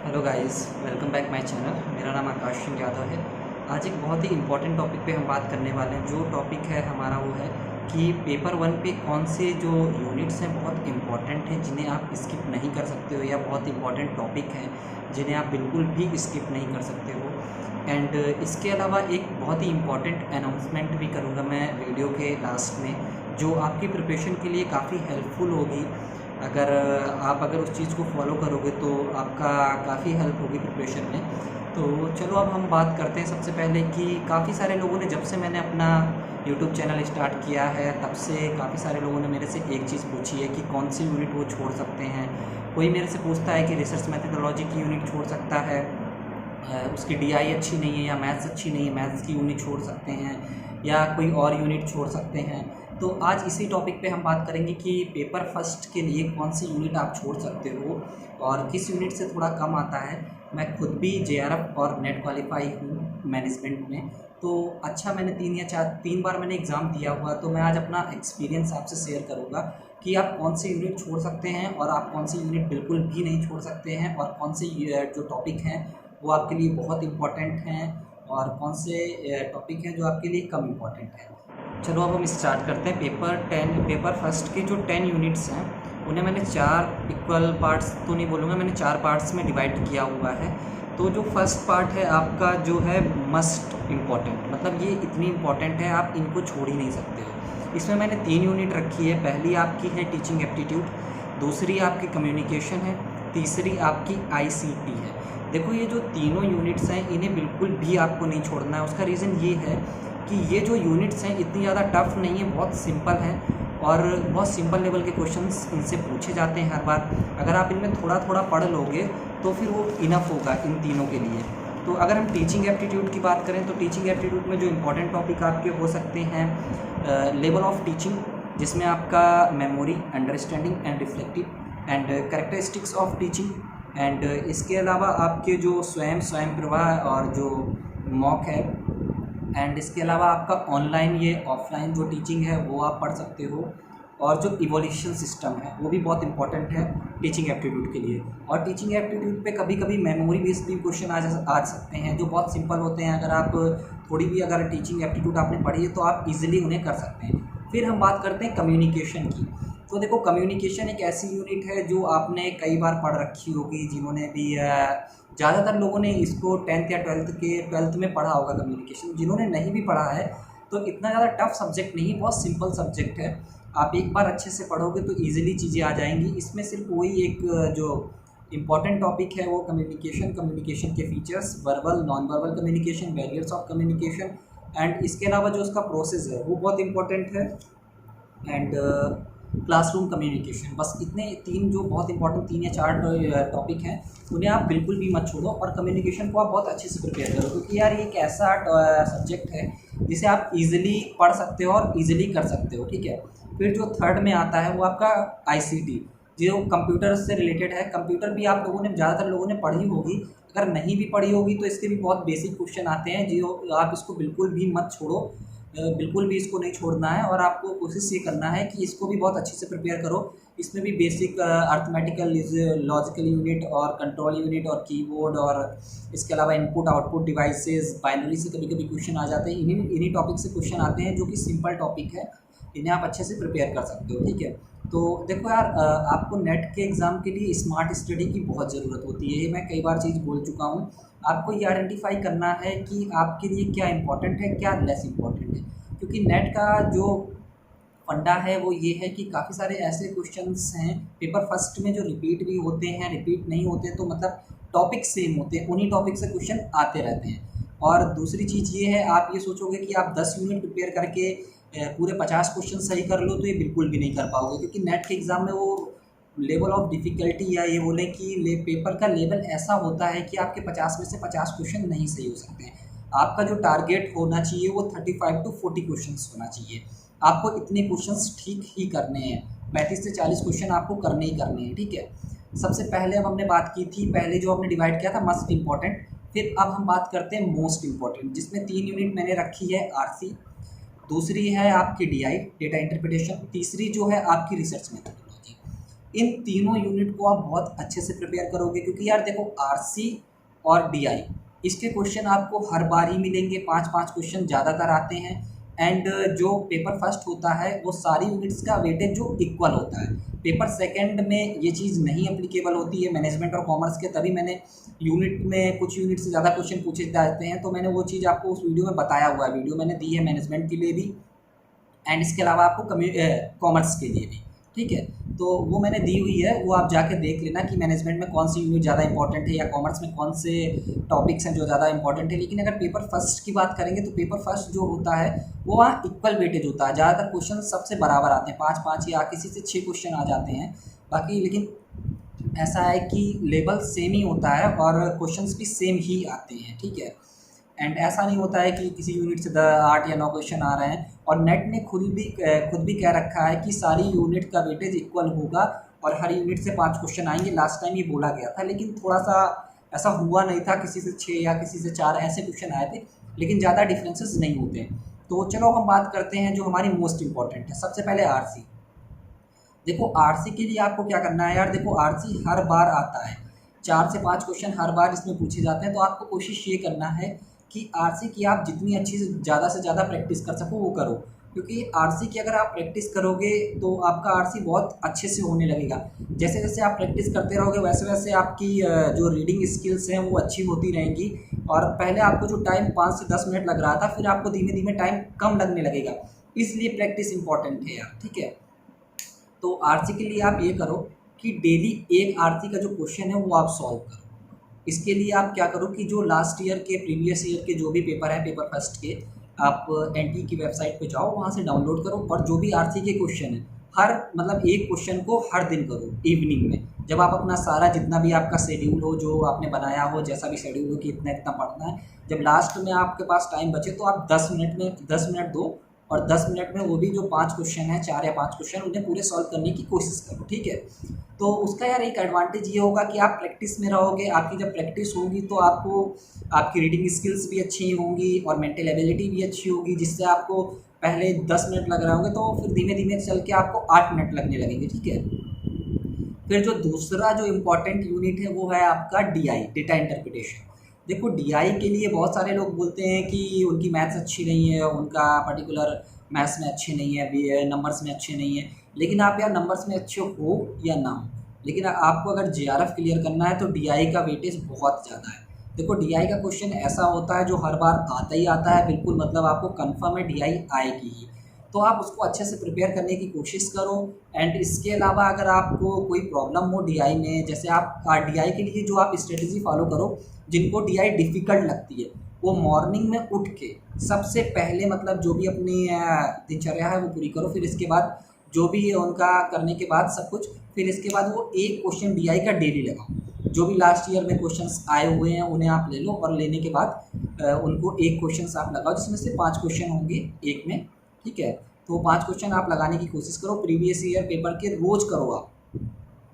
Hello guys, welcome back my channel. मेरा नाम आकाश सिंह यादव है। आज एक बहुत ही इम्पोर्टेंट टॉपिक पे हम बात करने वाले हैं। जो टॉपिक है हमारा वो है कि पेपर वन पे कौन से जो यूनिट्स हैं बहुत इम्पोर्टेंट हैं जिन्हें आप स्किप नहीं कर सकते हो, या बहुत इम्पोर्टेंट टॉपिक हैं जिन्हें आप बिल्कुल भी स्किप नहीं कर सकते हो। एंड इसके अलावा एक बहुत ही इम्पोर्टेंट अनाउंसमेंट भी करूँगा मैं वीडियो के लास्ट में, जो आपकी प्रिपरेशन के लिए काफ़ी हेल्पफुल होगी। अगर उस चीज़ को फॉलो करोगे तो आपका काफ़ी हेल्प होगी प्रिपरेशन में। तो चलो अब हम बात करते हैं सबसे पहले कि काफ़ी सारे लोगों ने, जब से मैंने अपना यूट्यूब चैनल स्टार्ट किया है तब से काफ़ी सारे लोगों ने मेरे से एक चीज़ पूछी है कि कौन सी यूनिट वो छोड़ सकते हैं। कोई मेरे से पूछता है कि रिसर्च मैथडोलॉजी की यूनिट छोड़ सकता है, उसकी डीआई अच्छी नहीं है या मैथ्स अच्छी नहीं है, मैथ्स की यूनिट छोड़ सकते हैं, या कोई और यूनिट छोड़ सकते हैं। तो आज इसी टॉपिक पे हम बात करेंगे कि पेपर फर्स्ट के लिए कौन सी यूनिट आप छोड़ सकते हो और किस यूनिट से थोड़ा कम आता है। मैं खुद भी जेआरएफ और नेट क्वालिफाई हूँ मैनेजमेंट में, तो अच्छा मैंने 3 बार मैंने एग्ज़ाम दिया हुआ। तो मैं आज अपना एक्सपीरियंस आपसे शेयर करूँगा कि आप कौन सी यूनिट छोड़ सकते हैं और आप कौन सी यूनिट बिल्कुल भी नहीं छोड़ सकते हैं, और कौन से जो टॉपिक हैं वो आपके लिए बहुत इम्पोर्टेंट हैं और कौन से टॉपिक हैं जो आपके लिए कम इम्पोर्टेंट हैं। चलो अब हम स्टार्ट करते हैं। पेपर फर्स्ट के जो 10 यूनिट्स हैं उन्हें मैंने 4 इक्वल पार्ट्स तो नहीं बोलूँगा, मैंने 4 पार्ट्स में डिवाइड किया हुआ है। तो जो फर्स्ट पार्ट है आपका जो है मस्ट इम्पॉर्टेंट, मतलब ये इतनी इम्पॉर्टेंट है आप इनको छोड़ ही नहीं सकते हो। इसमें मैंने 3 यूनिट रखी है। पहली आपकी है टीचिंग एप्टीट्यूड, दूसरी आपकी कम्युनिकेशन है, तीसरी आपकी आईसीटी है। देखो ये जो तीनों यूनिट्स हैं इन्हें बिल्कुल भी आपको नहीं छोड़ना है। उसका रीज़न ये है कि ये जो यूनिट्स हैं इतनी ज़्यादा टफ नहीं है, बहुत सिंपल हैं और बहुत सिंपल लेवल के क्वेश्चंस इनसे पूछे जाते हैं हर बार। अगर आप इनमें थोड़ा थोड़ा पढ़ लोगे तो फिर वो इनफ होगा इन तीनों के लिए। तो अगर हम टीचिंग एप्टीट्यूड की बात करें तो टीचिंग एप्टीट्यूड में जो इंपॉर्टेंट टॉपिक आपके हो सकते हैं लेवल ऑफ टीचिंग, जिसमें आपका memory, understanding and reflective, and characteristics of teaching, and इसके अलावा आपके जो स्वयं प्रवाह और जो मॉक है, एंड इसके अलावा आपका ऑनलाइन ये ऑफलाइन जो टीचिंग है वो आप पढ़ सकते हो, और जो इवोल्यूशन सिस्टम है वो भी बहुत इंपॉर्टेंट है टीचिंग एप्टीट्यूड के लिए। और टीचिंग एप्टीट्यूड पे कभी कभी मेमोरी बेस्ड भी क्वेश्चन आ सकते हैं जो बहुत सिंपल होते हैं। अगर आप थोड़ी भी अगर टीचिंग एप्टीट्यूड आपने पढ़ी है तो आप इजीली उन्हें कर सकते हैं। फिर हम बात करते हैं कम्युनिकेशन की। तो देखो कम्युनिकेशन एक ऐसी यूनिट है जो आपने कई बार पढ़ रखी होगी, जिन्होंने भी ज़्यादातर लोगों ने इसको 10th या 12th में पढ़ा होगा कम्युनिकेशन। जिन्होंने नहीं भी पढ़ा है तो इतना ज़्यादा टफ सब्जेक्ट नहीं, बहुत सिंपल सब्जेक्ट है। आप एक बार अच्छे से पढ़ोगे तो ईजिली चीज़ें आ जाएंगी। इसमें सिर्फ वही एक जो इम्पॉर्टेंट टॉपिक है वो कम्युनिकेशन के features, verbal non verbal communication, barriers of communication, and इसके अलावा जो उसका प्रोसेस है वो बहुत इंपॉर्टेंट है, एंड क्लासरूम कम्युनिकेशन। बस इतने 3 जो बहुत इंपॉर्टेंट 3 या 4 टॉपिक हैं उन्हें आप बिल्कुल भी मत छोड़ो, और कम्युनिकेशन को आप बहुत अच्छे से प्रिपेयर करो, क्योंकि यार ये एक ऐसा सब्जेक्ट है जिसे आप इजीली पढ़ सकते हो और इजीली कर सकते हो, ठीक है। फिर जो थर्ड में आता है वो आपका आईसीटी, जो कंप्यूटर से रिलेटेड है। कंप्यूटर भी आप लोगों ने, ज़्यादातर लोगों ने पढ़ी होगी, अगर नहीं भी पढ़ी होगी तो इसके भी बहुत बेसिक क्वेश्चन आते हैं जो आप इसको बिल्कुल भी मत छोड़ो, बिल्कुल भी इसको नहीं छोड़ना है। और आपको कोशिश ये करना है कि इसको भी बहुत अच्छे से प्रिपेयर करो। इसमें भी बेसिक अर्थमेटिकल, लॉजिकल यूनिट और कंट्रोल यूनिट और कीबोर्ड, और इसके अलावा इनपुट आउटपुट डिवाइसेस, बाइनरी से कभी कभी क्वेश्चन आ जाते हैं। इन्हीं टॉपिक से क्वेश्चन आते हैं जो कि सिंपल टॉपिक है, इन्हें आप अच्छे से प्रिपेयर कर सकते हो, ठीक है। तो देखो यार, आपको नेट के एग्ज़ाम के लिए स्मार्ट स्टडी की बहुत ज़रूरत होती है, ये मैं कई बार चीज़ बोल चुका हूँ। आपको ये आइडेंटिफाई करना है कि आपके लिए क्या इंपॉर्टेंट है, क्या लेस इंपॉर्टेंट है। क्योंकि नेट का जो फंडा है वो ये है कि काफ़ी सारे ऐसे क्वेश्चंस हैं पेपर फर्स्ट में जो रिपीट भी होते हैं, रिपीट नहीं होते तो मतलब टॉपिक सेम होते हैं, उन्हीं टॉपिक से क्वेश्चन आते रहते हैं। और दूसरी चीज़ ये है, आप ये सोचोगे कि आप 10 यूनिट प्रिपेयर करके पूरे 50 क्वेश्चन सही कर लो, तो ये बिल्कुल भी नहीं कर पाओगे, क्योंकि नेट के एग्ज़ाम में वो लेवल ऑफ डिफ़िकल्टी, या ये बोलें कि पेपर का लेवल ऐसा होता है कि आपके 50 में से 50 क्वेश्चन नहीं सही हो सकते हैं। आपका जो टारगेट होना चाहिए वो 35 to 40 क्वेश्चंस होना चाहिए। आपको इतने क्वेश्चंस ठीक ही करने हैं, 35 से 40 क्वेश्चन आपको करने ही करने हैं, ठीक है। सबसे पहले अब हमने बात की थी, पहले जो हमने डिवाइड किया था मस्ट इम्पॉर्टेंट। फिर अब हम बात करते हैं मोस्ट इम्पॉर्टेंट, जिसमें 3 यूनिट मैंने रखी है आरसी, दूसरी है आपकी डीआई, डेटा इंटरप्रिटेशन, तीसरी जो है आपकी रिसर्च मेथडोलॉजी। इन तीनों यूनिट को आप बहुत अच्छे से प्रिपेयर करोगे, क्योंकि यार देखो आरसी और डीआई इसके क्वेश्चन आपको हर बार ही मिलेंगे, 5-5 क्वेश्चन ज़्यादातर आते हैं। एंड जो पेपर फर्स्ट होता है वो सारी यूनिट्स का वेटेज जो इक्वल होता है। पेपर सेकंड में ये चीज़ नहीं एप्लीकेबल होती है मैनेजमेंट और कॉमर्स के, तभी मैंने यूनिट में कुछ यूनिट से ज़्यादा क्वेश्चन पूछे जाते हैं, तो मैंने वो चीज़ आपको उस वीडियो में बताया हुआ है, वीडियो मैंने दी है मैनेजमेंट के लिए भी एंड इसके अलावा आपको कॉमर्स के लिए भी, ठीक है। तो वो मैंने दी हुई है, वो आप जाके देख लेना कि मैनेजमेंट में कौन सी यूनिट ज़्यादा इंपॉर्टेंट है या कॉमर्स में कौन से टॉपिक्स हैं जो ज़्यादा इंपॉर्टेंट है। लेकिन अगर पेपर फर्स्ट की बात करेंगे तो पेपर फर्स्ट जो होता है वो वहाँ इक्वल वेटेज होता है, ज़्यादातर क्वेश्चन सबसे बराबर आते हैं, 5-5 या किसी से 6 क्वेश्चन आ जाते हैं बाकी। लेकिन ऐसा है कि लेवल सेम ही होता है और क्वेश्चंस भी सेम ही आते हैं, ठीक है। एंड ऐसा नहीं होता है कि किसी यूनिट से 8 या 9 क्वेश्चन आ रहे हैं। और नेट ने खुद भी कह रखा है कि सारी यूनिट का वेटेज इक्वल होगा और हर यूनिट से 5 क्वेश्चन आएंगे, लास्ट टाइम ये बोला गया था। लेकिन थोड़ा सा ऐसा हुआ नहीं था, किसी से 6 या किसी से 4 ऐसे क्वेश्चन आए थे, लेकिन ज़्यादा डिफरेंसेस नहीं होते। तो चलो हम बात करते हैं जो हमारी मोस्ट इंपॉर्टेंट है। सबसे पहले आरसी। देखो आरसी के लिए आपको क्या करना है यार, देखो आरसी हर बार आता है, 4 से 5 क्वेश्चन हर बार इसमें पूछे जाते हैं। तो आपको कोशिश ये करना है कि आरसी की आप जितनी अच्छी से ज़्यादा प्रैक्टिस कर सको वो करो, क्योंकि आरसी की अगर आप प्रैक्टिस करोगे तो आपका आरसी बहुत अच्छे से होने लगेगा। जैसे जैसे आप प्रैक्टिस करते रहोगे वैसे वैसे आपकी जो रीडिंग स्किल्स हैं वो अच्छी होती रहेंगी। और पहले आपको जो टाइम 5 से 10 मिनट लग रहा था, फिर आपको धीमे धीमे टाइम कम लगने लगेगा, इसलिए प्रैक्टिस इंपॉर्टेंट है यार, ठीक है। तो आरसी के लिए आप ये करो कि डेली एक आरसी का जो क्वेश्चन है वो आप सॉल्व करो। इसके लिए आप क्या करो कि जो लास्ट ईयर के प्रीवियस ईयर के जो भी पेपर हैं पेपर फर्स्ट के, आप एनटी की वेबसाइट पे जाओ, वहाँ से डाउनलोड करो और जो भी आरसी के क्वेश्चन है हर मतलब एक क्वेश्चन को हर दिन करो इवनिंग में, जब आप अपना सारा जितना भी आपका शेड्यूल हो जो आपने बनाया हो, जैसा भी शेड्यूल हो कि इतना इतना पढ़ना है, जब लास्ट में आपके पास टाइम बचे तो आप 10 मिनट दो और 10 मिनट में वो भी जो 5 क्वेश्चन हैं, 4 या 5 क्वेश्चन, उन्हें पूरे सॉल्व करने की कोशिश करो, ठीक है। तो उसका यार एक एडवांटेज ये होगा कि आप प्रैक्टिस में रहोगे, आपकी जब प्रैक्टिस होगी तो आपको आपकी रीडिंग स्किल्स भी अच्छी होंगी और मेंटल एबिलिटी भी अच्छी होगी, जिससे आपको पहले 10 मिनट लग रहे होंगे तो फिर धीमे धीमे चल के आपको 8 मिनट लगने लगेंगे, ठीक है। फिर जो दूसरा जो इम्पोर्टेंट यूनिट है वो है आपका डीआई, डेटा इंटरप्रिटेशन। देखो डीआई के लिए बहुत सारे लोग बोलते हैं कि उनकी मैथ्स अच्छी नहीं है, उनका पर्टिकुलर मैथ्स में अच्छे नहीं है, नंबर्स में अच्छे नहीं है। लेकिन आप यार नंबर्स में अच्छे हो या ना हो, लेकिन आपको अगर जेआरएफ क्लियर करना है तो डीआई का वेटेज बहुत ज़्यादा है। देखो डीआई का क्वेश्चन ऐसा होता है जो हर बार आता ही आता है, बिल्कुल मतलब आपको कंफर्म है डीआई आएगी ही। तो आप उसको अच्छे से प्रिपेयर करने की कोशिश करो। एंड इसके अलावा अगर आपको कोई प्रॉब्लम हो डीआई में, जैसे आप डीआई के लिए जो आप स्ट्रेटजी फॉलो करो, जिनको डीआई डिफ़िकल्ट लगती है वो मॉर्निंग में उठ के सबसे पहले मतलब जो भी अपनी दिनचर्या है वो पूरी करो। फिर इसके बाद जो भी उनका करने के बाद सब कुछ, फिर इसके बाद वो एक क्वेश्चन डीआई का डेली लगाओ। जो भी लास्ट ईयर में क्वेश्चंस आए हुए हैं उन्हें आप ले लो और लेने के बाद उनको एक क्वेश्चन आप लगाओ, जिसमें से 5 क्वेश्चन होंगे एक में, ठीक है। तो 5 क्वेश्चन आप लगाने की कोशिश करो, प्रीवियस ईयर पेपर के रोज़ करो आप।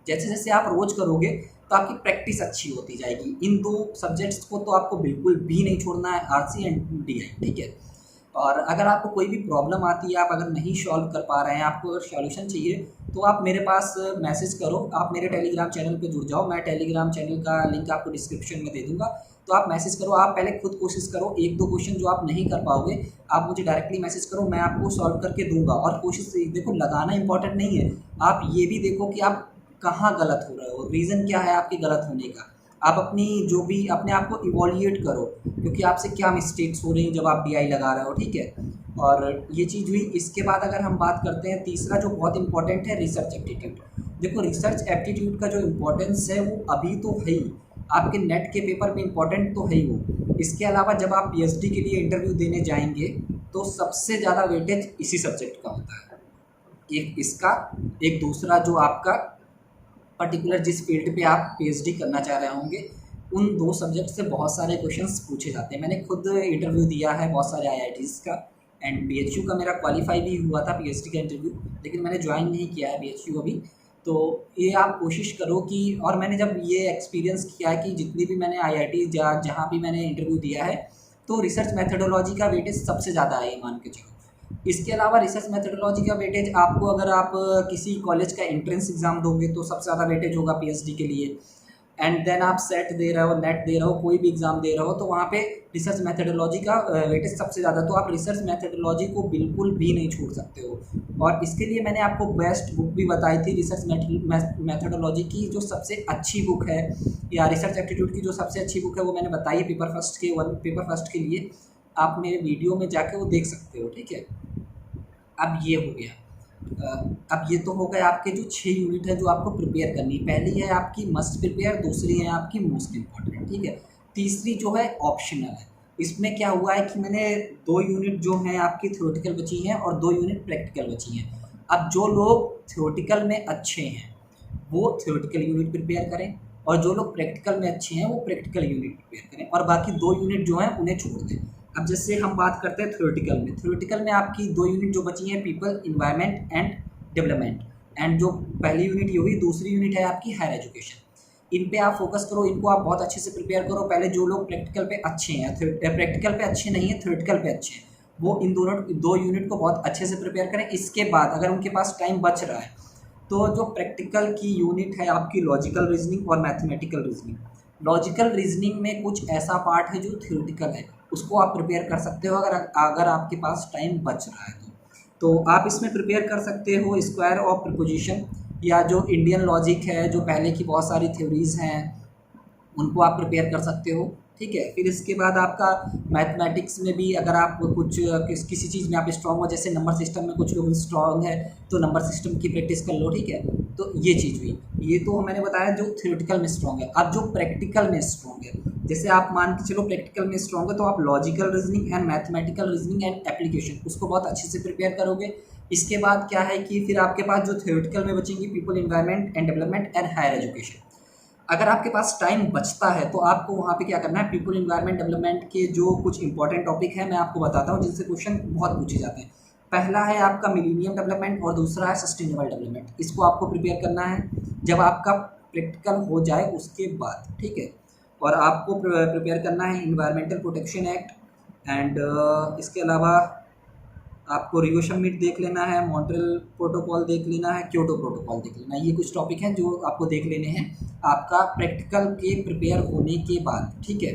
जैसे जैसे आप रोज़ करोगे तो आपकी प्रैक्टिस अच्छी होती जाएगी। इन 2 सब्जेक्ट्स को तो आपको बिल्कुल भी नहीं छोड़ना है, आरसी एंड डीआई, ठीक है। और अगर आपको कोई भी प्रॉब्लम आती है, आप अगर नहीं सॉल्व कर पा रहे हैं, आपको अगर सॉल्यूशन चाहिए तो आप मेरे पास मैसेज करो, आप मेरे टेलीग्राम चैनल पे जुड़ जाओ। मैं टेलीग्राम चैनल का लिंक आपको डिस्क्रिप्शन में दे दूँगा, तो आप मैसेज करो। आप पहले खुद कोशिश करो, 1-2 क्वेश्चन जो आप नहीं कर पाओगे आप मुझे डायरेक्टली मैसेज करो, मैं आपको सॉल्व करके दूँगा। और कोशिश देखो लगाना इंपॉर्टेंट नहीं है, आप ये भी देखो कि आप कहाँ गलत हो रहे हो, रीज़न क्या है आपके गलत होने का। आप अपनी जो भी अपने आप को इवोल्यूएट करो, क्योंकि आपसे क्या मिस्टेक्स हो रही हैं जब आप डीआई लगा रहे हो, ठीक है। और ये चीज़ हुई। इसके बाद अगर हम बात करते हैं तीसरा जो बहुत इंपॉर्टेंट है, रिसर्च एप्टीट्यूड। देखो रिसर्च एप्टीट्यूड का जो इम्पोर्टेंस है वो अभी तो है ही, आपके नेट के पेपर में इम्पोर्टेंट तो है ही वो। इसके अलावा जब आप पीएचडी के लिए इंटरव्यू देने जाएंगे तो सबसे ज़्यादा वेटेज इसी सब्जेक्ट का होता है, एक इसका, एक दूसरा जो आपका पर्टिकुलर जिस फील्ड पे आप पीएचडी करना चाह रहे होंगे, उन 2 सब्जेक्ट से बहुत सारे क्वेश्चंस पूछे जाते हैं। मैंने खुद इंटरव्यू दिया है बहुत सारे आईआईटीज़ का, एंड बीएचयू का मेरा क्वालिफाई भी हुआ था पीएचडी का इंटरव्यू, लेकिन मैंने ज्वाइन नहीं किया है बीएचयू अभी। तो ये आप कोशिश करो कि, और मैंने जब ये एक्सपीरियंस किया है कि जितनी भी मैंने आईआईटी जहाँ भी मैंने इंटरव्यू दिया है, तो रिसर्च मैथडोलॉजी का वेटेज सबसे ज़्यादा है, मान के चलो। इसके अलावा रिसर्च मेथोडोलॉजी का वेटेज आपको, अगर आप किसी कॉलेज का एंट्रेंस एग्ज़ाम दोगे तो सबसे ज़्यादा वेटेज होगा पीएचडी के लिए। एंड देन आप सेट दे रहे हो, नेट दे रहे हो, कोई भी एग्ज़ाम दे रहे हो तो वहाँ पे रिसर्च मेथोडोलॉजी का वेटेज सबसे ज़्यादा। तो आप रिसर्च मेथोडोलॉजी को बिल्कुल भी नहीं छोड़ सकते हो। और इसके लिए मैंने आपको बेस्ट बुक भी बताई थी रिसर्च मेथोडोलॉजी की, जो सबसे अच्छी बुक है, या रिसर्च एप्टीट्यूड की जो सबसे अच्छी बुक है वो मैंने बताई है पेपर फर्स्ट के लिए। आप मेरे वीडियो में जाके वो देख सकते हो, ठीक है। अब ये हो गया। अब ये तो हो गए आपके जो 6 यूनिट है जो आपको प्रिपेयर करनी है। पहली है आपकी मस्ट प्रिपेयर, दूसरी है आपकी मोस्ट इम्पॉर्टेंट, ठीक है। तीसरी जो है ऑप्शनल है। इसमें क्या हुआ है कि मैंने 2 यूनिट जो हैं आपकी थ्योरेटिकल बची हैं और 2 यूनिट प्रैक्टिकल बची हैं। अब जो लोग थ्योरेटिकल में अच्छे हैं वो थ्योरेटिकल यूनिट प्रिपेयर करें, और जो लोग प्रैक्टिकल में अच्छे हैं वो प्रैक्टिकल यूनिट प्रिपेयर करें, और बाकी 2 यूनिट जो हैं उन्हें छोड़ दें। अब जैसे हम बात करते हैं थ्योरेटिकल में आपकी 2 यूनिट जो बची हैं, people, environment and development. And जो पहली यूनिट ये हुई, दूसरी यूनिट है आपकी हायर एजुकेशन। इन पे आप फोकस करो, इनको आप बहुत अच्छे से प्रिपेयर करो। पहले जो लोग प्रैक्टिकल पे अच्छे हैं, प्रैक्टिकल पे अच्छे नहीं हैं, थ्योरेटिकल पे अच्छे हैं, वो इन दोनों 2 यूनिट को बहुत अच्छे से प्रिपेयर करें। इसके बाद अगर उनके पास टाइम बच रहा है तो जो प्रैक्टिकल की यूनिट है आपकी लॉजिकल रीजनिंग और मैथमेटिकल रीजनिंग। लॉजिकल रीजनिंग में कुछ ऐसा पार्ट है जो थ्योरेटिकल है, उसको आप प्रिपेयर कर सकते हो अगर आपके पास टाइम बच रहा है तो आप इसमें प्रिपेयर कर सकते हो स्क्वायर ऑफ प्रीपोजिशन, या जो इंडियन लॉजिक है, जो पहले की बहुत सारी थ्योरीज हैं उनको आप प्रिपेयर कर सकते हो, ठीक है। फिर इसके बाद आपका मैथमेटिक्स में भी अगर आप कुछ किसी चीज़ में आप स्ट्रॉन्ग हो, जैसे नंबर सिस्टम में कुछ लोग स्ट्रॉन्ग है तो नंबर सिस्टम की प्रैक्टिस कर लो, ठीक है। तो ये चीज़ हुई, ये तो मैंने बताया जो थ्योरेटिकल में स्ट्रॉन्ग है। अब जो प्रैक्टिकल में स्ट्रॉन्ग है, जैसे आप मान के चलो प्रैक्टिकल में स्ट्रॉन्ग है तो आप logical reasoning and mathematical reasoning and application उसको बहुत अच्छे से प्रिपेयर करोगे। इसके बाद क्या है कि फिर आपके पास जो थ्योरेटिकल में बचेंगी people, environment and development and higher education. अगर आपके पास टाइम बचता है तो आपको वहाँ पे क्या करना है, पीपल, इन्वायरमेंट, डेवलपमेंट के जो कुछ इंपॉर्टेंट टॉपिक है मैं आपको बताता हूँ जिनसे क्वेश्चन बहुत पूछे जाते हैं। पहला है आपका मिलीनियम डेवलपमेंट और दूसरा है सस्टेनेबल डेवलपमेंट। इसको आपको प्रिपेयर करना है जब आपका प्रैक्टिकल हो जाए उसके बाद, ठीक है। और आपको प्रिपेयर करना है इन्वायरमेंटल प्रोटेक्शन एक्ट, एंड इसके अलावा आपको रियो समिट देख लेना है, मॉन्ट्रियल प्रोटोकॉल देख लेना है, क्योटो प्रोटोकॉल देख लेना है। ये कुछ टॉपिक हैं जो आपको देख लेने हैं आपका प्रैक्टिकल के प्रिपेयर होने के बाद, ठीक है।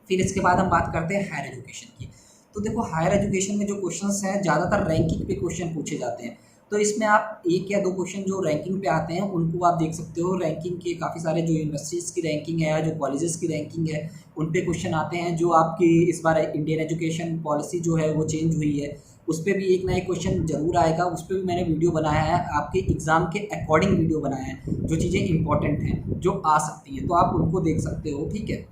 फिर इसके बाद हम बात करते हैं हायर एजुकेशन की। तो देखो हायर एजुकेशन में जो क्वेश्चंस हैं ज़्यादातर रैंकिंग पे क्वेश्चन पूछे जाते हैं। तो इसमें आप 1 या 2 क्वेश्चन जो रैंकिंग पे आते हैं उनको आप देख सकते हो। रैंकिंग के काफ़ी सारे जो यूनिवर्सिटीज़ की रैंकिंग है या जो कॉलेजेस की रैंकिंग है उन पे क्वेश्चन आते हैं। जो आपकी इस बार इंडियन एजुकेशन पॉलिसी जो है वो चेंज हुई है, उस पर भी एक ना एक क्वेश्चन ज़रूर आएगा। उस पर भी मैंने वीडियो बनाया है, आपके एग्ज़ाम के अकॉर्डिंग वीडियो बनाया है, जो चीज़ें इंपॉर्टेंट हैं जो आ सकती हैं तो आप उनको देख सकते हो, ठीक है।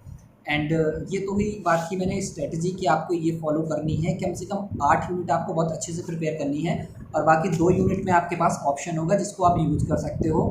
एंड ये तो हुई बात की मैंने स्ट्रेटजी की आपको ये फॉलो करनी है, कम से कम 8 यूनिट आपको बहुत अच्छे से प्रिपेयर करनी है, और बाकी 2 यूनिट में आपके पास ऑप्शन होगा जिसको आप यूज़ कर सकते हो।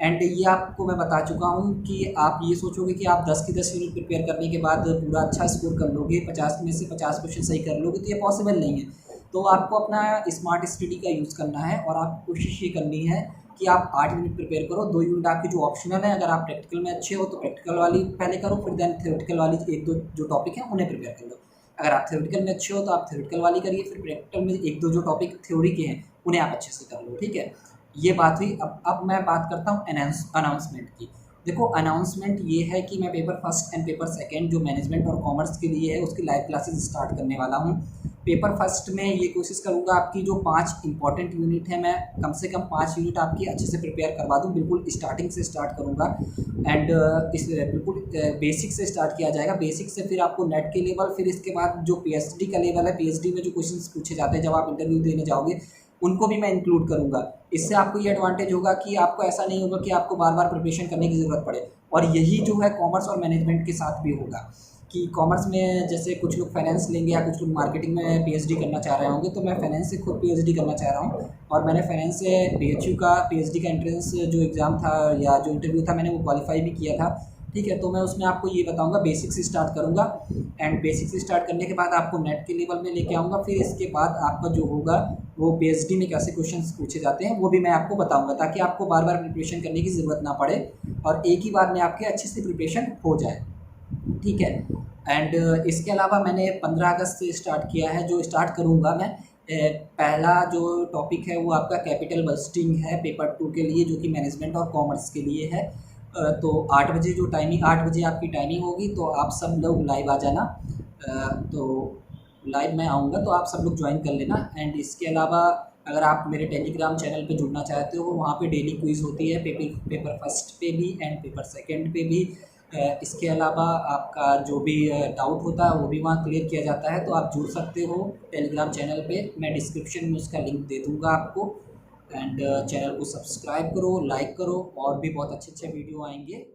एंड ये आपको मैं बता चुका हूँ कि आप ये सोचोगे कि आप 10 की 10 यूनिट प्रिपेयर करने के बाद पूरा अच्छा स्कोर कर लोगे, 50 में से 50 क्वेश्चन सही कर लोगे, तो ये पॉसिबल नहीं है। तो आपको अपना स्मार्ट स्टडी का यूज़ करना है और आप कोशिश ये करनी है कि आप 8 यूनिट प्रिपेयर करो। 2 यूनिट आपकी जो ऑप्शनल है, अगर आप प्रैक्टिकल में अच्छे हो तो प्रैक्टिकल वाली पहले करो, फिर देन थ्योरेटिकल वाली 1-2 जो टॉपिक हैं उन्हें प्रिपेयर कर लो। अगर आप थ्योरेटिकल में अच्छे हो तो आप थ्योरेटिकल वाली करिए, फिर प्रैक्टिकल में 1-2 जो टॉपिक थ्योरी के हैं उन्हें आप अच्छे से कर लो, ठीक है। ये बात हुई। अब मैं बात करता हूँ अनाउंसमेंट की। देखो अनाउंसमेंट ये है कि मैं paper first and paper second जो मैनेजमेंट और कॉमर्स के लिए है उसकी लाइव क्लासेस स्टार्ट करने वाला हूँ। पेपर फर्स्ट में ये कोशिश करूँगा आपकी जो 5 इंपॉर्टेंट यूनिट है मैं कम से कम 5 यूनिट आपकी अच्छे से प्रिपेयर करवा दूँ। बिल्कुल स्टार्टिंग से स्टार्ट करूँगा एंड इस बिल्कुल बेसिक से स्टार्ट किया जाएगा। बेसिक से फिर आपको नेट के लेवल, फिर इसके बाद जो पीएचडी का लेवल है, पीएचडी में जो क्वेश्चन पूछे जाते हैं जब आप इंटरव्यू देने जाओगे उनको भी मैं इंक्लूड करूँगा। इससे आपको ये एडवांटेज होगा कि आपको ऐसा नहीं होगा कि आपको बार बार प्रिपरेशन करने की ज़रूरत पड़े। और यही जो है कॉमर्स और मैनेजमेंट के साथ भी होगा कि कॉमर्स में जैसे कुछ लोग फाइनेंस लेंगे या कुछ लोग मार्केटिंग में पीएचडी करना चाह रहे होंगे, तो मैं फाइनेंस से खुद पीएचडी करना चाह रहा हूँ। और मैंने फाइनेंस से बीएचयू का पीएचडी का एंट्रेंस जो एग्ज़ाम था या जो इंटरव्यू था मैंने वो क्वालिफाई भी किया था, ठीक है। तो मैं उसमें आपको ये बताऊंगा, बेसिक से स्टार्ट करूंगा एंड बेसिक से स्टार्ट करने के बाद आपको नेट के लेवल में लेके आऊँगा। फिर इसके बाद आपका जो होगा वो पीएचडी में कैसे क्वेश्चंस पूछे जाते हैं वो भी मैं आपको बताऊंगा, ताकि आपको बार बार प्रिपरेशन करने की ज़रूरत ना पड़े और एक ही बार में आपके अच्छे से प्रिपरेशन हो जाए, ठीक है। एंड इसके अलावा मैंने 15 अगस्त से स्टार्ट किया है, जो स्टार्ट करूँगा मैं पहला जो टॉपिक है वो आपका कैपिटल बस्टिंग है पेपर 2 के लिए, जो कि मैनेजमेंट और कॉमर्स के लिए है। तो 8 बजे जो टाइमिंग 8 बजे आपकी टाइमिंग होगी, तो आप सब लोग लाइव आ जाना। तो लाइव मैं आऊँगा तो आप सब लोग ज्वाइन कर लेना। एंड इसके अलावा अगर आप मेरे टेलीग्राम चैनल पे जुड़ना चाहते हो, वहाँ पे डेली क्विज़ होती है पेपर फर्स्ट पे भी एंड पेपर सेकंड पे भी। इसके अलावा आपका जो भी डाउट होता है वो भी वहाँ क्लियर किया जाता है, तो आप जुड़ सकते हो टेलीग्राम चैनल पे। मैं डिस्क्रिप्शन में उसका लिंक दे दूँगा आपको। एंड चैनल को सब्सक्राइब करो, लाइक करो, और भी बहुत अच्छे अच्छे वीडियो आएंगे।